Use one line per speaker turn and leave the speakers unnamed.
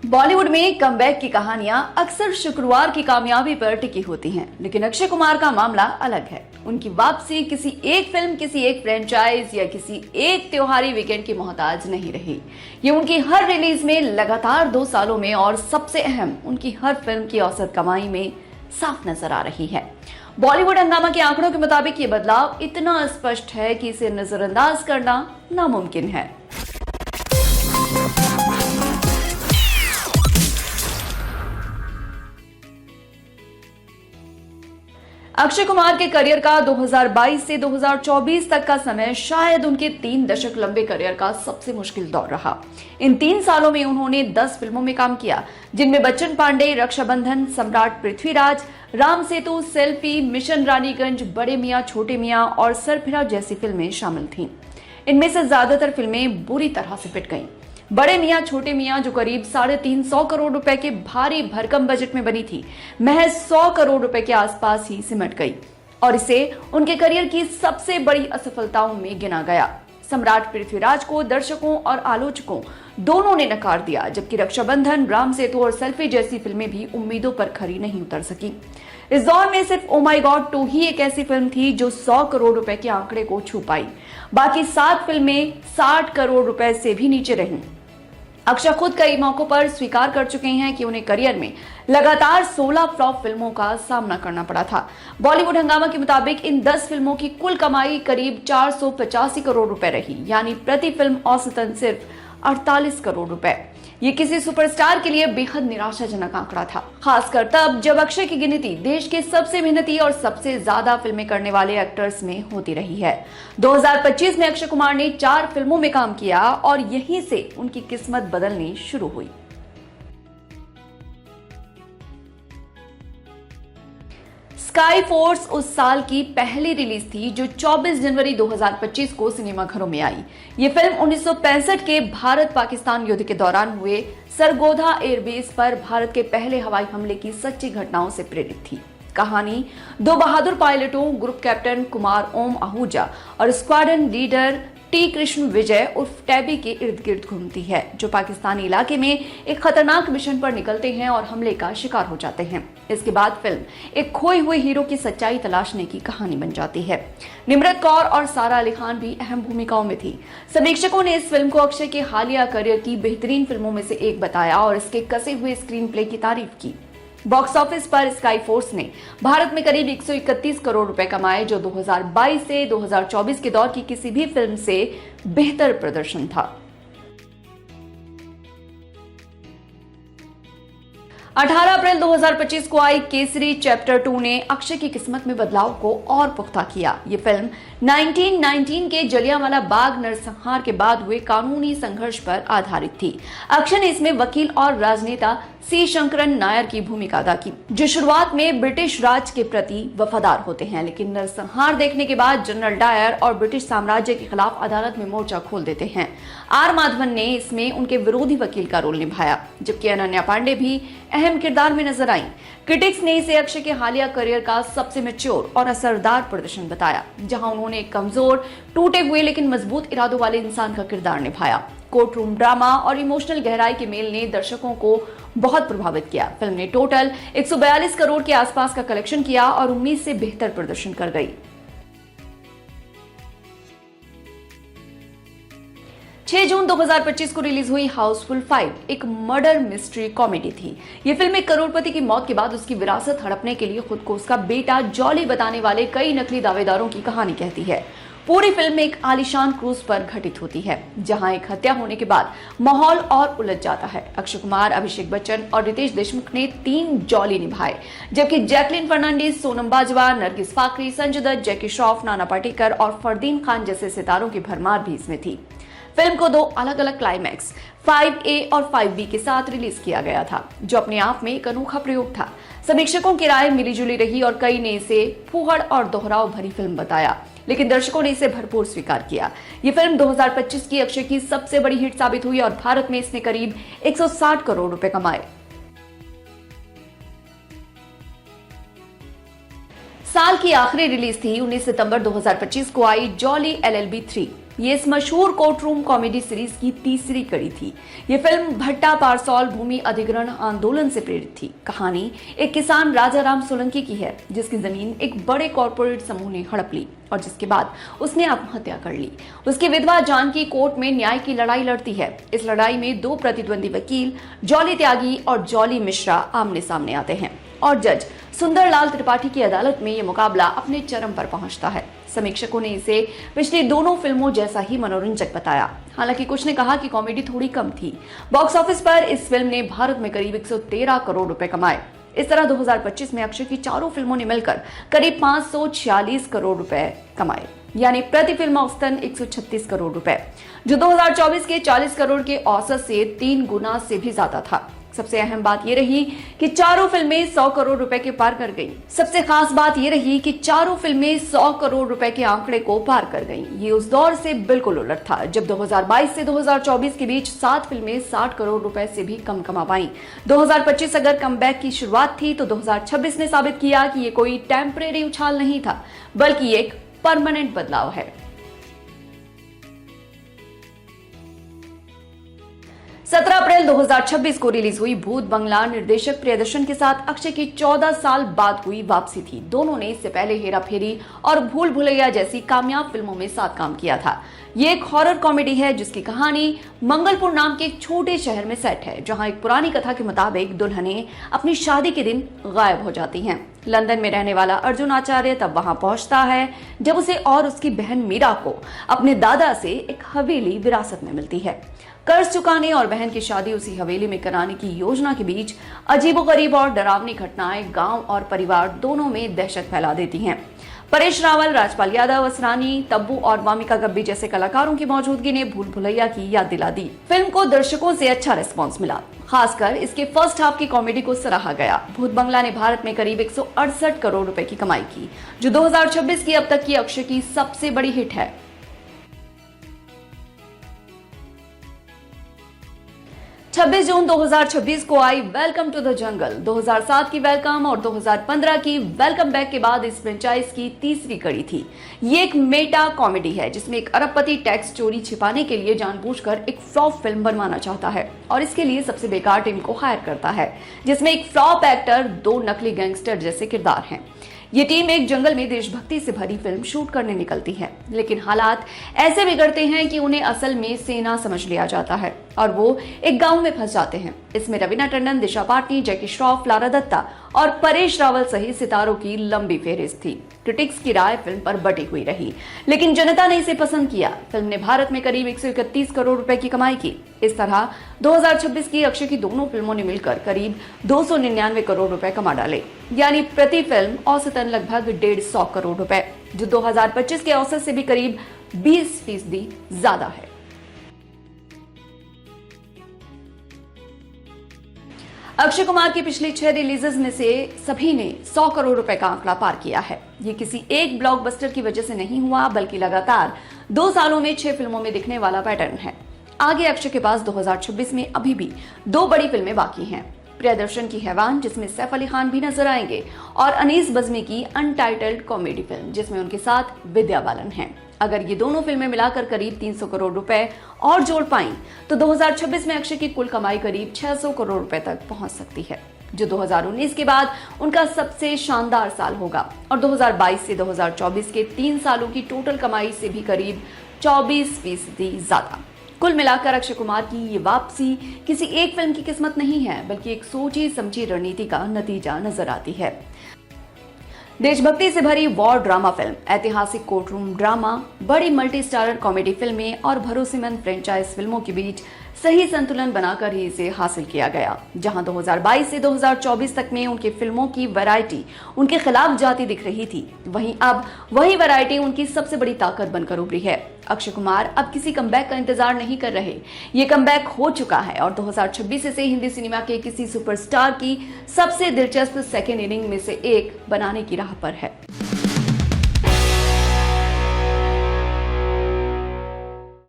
बॉलीवुड में कमबैक की कहानियां अक्सर शुक्रवार की कामयाबी पर टिकी होती हैं, लेकिन अक्षय कुमार का मामला अलग है। उनकी वापसी किसी एक फिल्म, किसी एक फ्रेंचाइज या किसी एक त्योहारी वीकेंड की मोहताज नहीं रही। ये उनकी हर रिलीज में लगातार 2 सालों में और सबसे अहम उनकी हर फिल्म की औसत कमाई में साफ नजर आ रही है। बॉलीवुड हंगामा के आंकड़ों के मुताबिक ये बदलाव इतना स्पष्ट है कि इसे नजरअंदाज करना नामुमकिन है। अक्षय कुमार के करियर का 2022 से 2024 तक का समय शायद उनके 3 दशक लंबे करियर का सबसे मुश्किल दौर रहा। इन 3 सालों में उन्होंने 10 फिल्मों में काम किया, जिनमें बच्चन पांडे, रक्षाबंधन, सम्राट पृथ्वीराज, राम सेतु, सेल्फी, मिशन रानीगंज, बड़े मियां छोटे मियां और सरफिरा जैसी फिल्में शामिल थीं। इनमें से ज्यादातर फिल्में बुरी तरह से पिट गईं। बड़े मियां छोटे मियां, जो करीब 350 करोड़ रुपए के भारी भरकम बजट में बनी थी, महज 100 करोड़ रुपए के आसपास ही सिमट गई और इसे उनके करियर की सबसे बड़ी असफलताओं में गिना गया। सम्राट पृथ्वीराज को दर्शकों और आलोचकों दोनों ने नकार दिया, जबकि रक्षाबंधन, राम सेतु और सेल्फी जैसी फिल्में भी उम्मीदों पर खरी नहीं उतर सकी। इस दौर में सिर्फ ओ माय गॉड 2 ही एक ऐसी फिल्म थी जो 100 करोड़ रुपए के आंकड़े को छू पाई। बाकी 7 फिल्में 60 करोड़ रुपए से भी नीचे रहीं। अक्षय खुद कई मौकों पर स्वीकार कर चुके हैं कि उन्हें करियर में लगातार 16 फ्लॉप फिल्मों का सामना करना पड़ा था। बॉलीवुड हंगामा के मुताबिक इन 10 फिल्मों की कुल कमाई करीब 485 करोड़ रुपए रही, यानी प्रति फिल्म औसतन सिर्फ 48 करोड़ रुपए। ये किसी सुपरस्टार के लिए बेहद निराशाजनक आंकड़ा था, खासकर तब जब अक्षय की गिनती देश के सबसे मेहनती और सबसे ज्यादा फिल्में करने वाले एक्टर्स में होती रही है। 2025 में अक्षय कुमार ने 4 फिल्मों में काम किया और यहीं से उनकी किस्मत बदलनी शुरू हुई। स्काई फोर्स उस साल की पहली रिलीज थी जो 24 जनवरी 2025 को सिनेमाघरों में आई। ये फिल्म 1965 के भारत पाकिस्तान युद्ध के दौरान हुए सरगोधा एयरबेस पर भारत के पहले हवाई हमले की सच्ची घटनाओं से प्रेरित थी। कहानी 2 बहादुर पायलटों, ग्रुप कैप्टन कुमार ओम आहूजा और स्क्वाड्रन लीडर टी कृष्ण विजय उर्फ टैबी के इर्द गिर्द घूमती है, जो पाकिस्तानी इलाके में एक खतरनाक मिशन पर निकलते हैं और हमले का शिकार हो जाते हैं। इसके बाद फिल्म एक खोए हुए हीरो की सच्चाई तलाशने की कहानी बन जाती है। निम्रत कौर और सारा अली खान भी अहम भूमिकाओं में थी। समीक्षकों ने इस फिल्म को अक्षय के हालिया करियर की बेहतरीन फिल्मों में से एक बताया और इसके कसे हुए स्क्रीन प्ले की तारीफ की। बॉक्स ऑफिस पर स्काई फोर्स ने भारत में करीब 131 करोड़ रुपए कमाए, जो 2022 से 2024 के दौर की किसी भी फिल्म से बेहतर प्रदर्शन था। 18 अप्रैल 2025 को आई केसरी चैप्टर 2 ने अक्षय की किस्मत में बदलाव को और पुख्ता किया। ये फिल्म 1919 के जलियांवाला बाग नरसंहार के बाद हुए कानूनी संघर्ष पर आधारित थी। अक्षय ने इसमें वकील और राजनेता सी शंकरन नायर की भूमिका अदा की, जो शुरुआत में ब्रिटिश राज के प्रति वफादार होते हैं, लेकिन नरसंहार देखने के बाद जनरल डायर और ब्रिटिश साम्राज्य के खिलाफ अदालत में मोर्चा खोल देते हैं। आर माधवन ने इसमें उनके विरोधी वकील का रोल निभाया, जबकि अनन्या पांडे भी अहम किरदार में नजर आई। क्रिटिक्स ने इसे अक्षय के हालिया करियर का सबसे मैच्योर और असरदार प्रदर्शन बताया, जहां उन्होंने एक कमजोर, टूटे हुए लेकिन मजबूत इरादों वाले इंसान का किरदार निभाया। कोर्ट रूम ड्रामा और इमोशनल गहराई के मेल ने दर्शकों को बहुत प्रभावित किया। फिल्म ने टोटल 142 करोड़ के आसपास का कलेक्शन किया और उम्मीद से बेहतर प्रदर्शन कर गई। 6 जून 2025 को रिलीज हुई हाउसफुल 5 एक मर्डर मिस्ट्री कॉमेडी थी। ये फिल्म एक करोड़पति की मौत के बाद उसकी विरासत हड़पने के लिए खुद को उसका बेटा जॉली बताने वाले कई नकली दावेदारों की कहानी कहती है। पूरी फिल्म एक आलीशान क्रूज पर घटित होती है, जहां एक हत्या होने के बाद माहौल और उलझ जाता है। अक्षय कुमार, अभिषेक बच्चन और रितेश देशमुख ने 3 जॉली निभाए, जबकि जैकलिन फर्नांडीज, सोनम बाजवा, नरगिस फाकरी, संजय दत्त, जैकी श्रॉफ, नाना पाटेकर और फरदीन खान जैसे सितारों की भरमार भी इसमें थी। फिल्म को 2 अलग अलग क्लाइमैक्स 5A और 5B के साथ रिलीज किया गया था, जो अपने आप में एक अनोखा प्रयोग था। समीक्षकों की राय मिलीजुली रही और कई ने इसे फूहड़ और दोहराव भरी फिल्म बताया, लेकिन दर्शकों ने इसे भरपूर स्वीकार किया। ये फिल्म 2025 की अक्षय की सबसे बड़ी हिट साबित हुई और भारत में इसने करीब 160 करोड़ रुपए कमाए। साल की आखिरी रिलीज थी 19 सितंबर 2025 को आई जॉली LLB 3। ये इस मशहूर कोर्ट रूम कॉमेडी सीरीज की तीसरी कड़ी थी। ये फिल्म भट्टा पारसौल भूमि अधिग्रहण आंदोलन से प्रेरित थी। कहानी एक किसान राजा राम सोलंकी की है, जिसकी जमीन एक बड़े कॉर्पोरेट समूह ने हड़प ली और जिसके बाद उसने आत्महत्या कर ली। उसकी विधवा जानकी कोर्ट में न्याय की लड़ाई लड़ती है। इस लड़ाई में दो प्रतिद्वंदी वकील जॉली त्यागी और जॉली मिश्रा आमने सामने आते हैं और जज सुंदरलाल त्रिपाठी की अदालत में यह मुकाबला अपने चरम पर पहुंचता है। समीक्षकों ने इसे पिछली दोनों फिल्मों जैसा ही मनोरंजक बताया। हालांकि कुछ ने कहा कि कॉमेडी थोड़ी कम थी। बॉक्स ऑफिस पर इस फिल्म ने भारत में करीब 113 करोड़ रुपए कमाए। इस तरह 2025 में अक्षय की चारों फिल्मों ने मिलकर करीब 546 करोड़ रुपए कमाए, यानी प्रति फिल्म औसतन 136 करोड़ रुपए, जो 2024 के 40 करोड़ के औसत से 3 गुना से भी ज्यादा था। सबसे अहम बात ये रही कि चारों फिल्में 100 करोड़ रुपए के पार कर गईं। सबसे खास बात ये रही कि चारों फिल्में 100 करोड़ रुपए के आंकड़े को पार कर गईं। ये उस दौर से बिल्कुल उलट था जब 2022 से 2024 के बीच 7 फिल्में 60 करोड़ रुपए से भी कम कमा पाईं। 2025 अगर कमबैक की शुरुआत थी तो 2026 ने साबित किया कि ये कोई टेम्परेरी उछाल नहीं था, बल्कि एक परमानेंट बदलाव है। 17 अप्रैल 2026 को रिलीज हुई भूत बंगला निर्देशक प्रियदर्शन के साथ अक्षय की 14 साल बाद हुई वापसी थी। दोनों ने इससे पहले हेरा फेरी और भूल भुलैया जैसी कामयाब फिल्मों में साथ काम किया था। ये एक हॉरर कॉमेडी है जिसकी कहानी मंगलपुर नाम के एक छोटे शहर में सेट है, जहां एक पुरानी कथा के मुताबिक दुल्हनें अपनी शादी के दिन गायब हो जाती हैं। लंदन में रहने वाला अर्जुन आचार्य तब वहां पहुंचता है जब उसे और उसकी बहन मीरा को अपने दादा से एक हवेली विरासत में मिलती है। कर्ज चुकाने और बहन की शादी उसी हवेली में कराने की योजना के बीच अजीबोगरीब और डरावनी घटनाएं गांव और परिवार दोनों में दहशत फैला देती हैं। परेश रावल, राजपाल यादव, असरानी, तब्बू और वामिका गब्बी जैसे कलाकारों की मौजूदगी ने भूल भुलैया की याद दिला दी। फिल्म को दर्शकों से अच्छा रिस्पांस मिला, खासकर इसके फर्स्ट हाफ की कॉमेडी को सराहा गया। भूत बंगला ने भारत में करीब 168 करोड़ रुपए की कमाई की, जो 2026 की अब तक की अक्षय की सबसे बड़ी हिट है। 26 जून 2026 को आई वेलकम टू द जंगल। 2007 की वेलकम और 2015 की वेलकम बैक के बाद इस फ्रेंचाइज की तीसरी कड़ी थी। ये एक मेटा कॉमेडी है जिसमें एक अरबपति टैक्स चोरी छिपाने के लिए जानबूझकर एक फ्लॉप फिल्म बनवाना चाहता है और इसके लिए सबसे बेकार टीम को हायर करता है, जिसमें एक फ्लॉप एक्टर, 2 नकली गैंगस्टर जैसे किरदार हैं। ये टीम एक जंगल में देशभक्ति से भरी फिल्म शूट करने निकलती है, लेकिन हालात ऐसे बिगड़ते हैं कि उन्हें असल में सेना समझ लिया जाता है और वो एक गांव में फंस जाते हैं। इसमें रवीना टंडन, दिशा पाटनी, जैकी श्रॉफ, लारा दत्ता और परेश रावल सहित सितारों की लंबी फेहरिस्त थी। क्रिटिक्स की राय फिल्म पर बटी हुई रही, लेकिन जनता ने इसे पसंद किया। फिल्म ने भारत में करीब 131 करोड़ रुपए की कमाई की। इस तरह 2026 की अक्षय की दोनों फिल्मों ने मिलकर करीब 299 करोड़ रुपए कमा डाले, यानी प्रति फिल्म औसतन लगभग 150 करोड़ रुपए, जो 2025 के औसत से भी करीब 20% ज्यादा है। अक्षय कुमार की पिछली 6 रिलीजेस में से सभी ने 100 करोड़ रुपए का आंकड़ा पार किया है। ये किसी एक ब्लॉकबस्टर की वजह से नहीं हुआ, बल्कि लगातार 2 सालों में 6 फिल्मों में दिखने वाला पैटर्न है। आगे अक्षय के पास 2026 में अभी भी 2 बड़ी फिल्में बाकी हैं। प्रियदर्शन की हैवान, जिसमें सैफ अली खान भी नजर आएंगे, और अनीस बज्मी की अनटाइटल्ड कॉमेडी फिल्म, जिसमें उनके साथ विद्या बालन हैं। अगर ये दोनों फिल्में मिलाकर करीब 300 करोड़ रुपए और जोड़ पाई तो 2026 में अक्षय की कुल कमाई करीब 600 करोड़ रुपए तक पहुंच सकती है, जो 2019 के बाद उनका सबसे शानदार साल होगा और 2022 से 2024 के 3 सालों की टोटल कमाई से भी करीब 24% ज्यादा। कुल मिलाकर अक्षय कुमार की ये वापसी किसी एक फिल्म की किस्मत नहीं है, बल्कि एक सोची समझी रणनीति का नतीजा नजर आती है। देशभक्ति से भरी वॉर ड्रामा फिल्म, ऐतिहासिक कोर्ट रूम ड्रामा, बड़ी मल्टी स्टारर कॉमेडी फिल्में और भरोसेमंद फ्रेंचाइज फिल्मों के बीच सही संतुलन बनाकर ही इसे हासिल किया गया। जहां 2022 से 2024 तक में उनकी फिल्मों की वैरायटी उनके खिलाफ जाती दिख रही थी, वहीं अब वही वैरायटी उनकी सबसे बड़ी ताकत बनकर उभरी है। अक्षय कुमार अब किसी कमबैक का इंतजार नहीं कर रहे, ये कमबैक हो चुका है और 2026 से हिंदी सिनेमा के किसी सुपरस्टार की सबसे दिलचस्प सेकेंड इनिंग में से एक बनाने की राह पर है।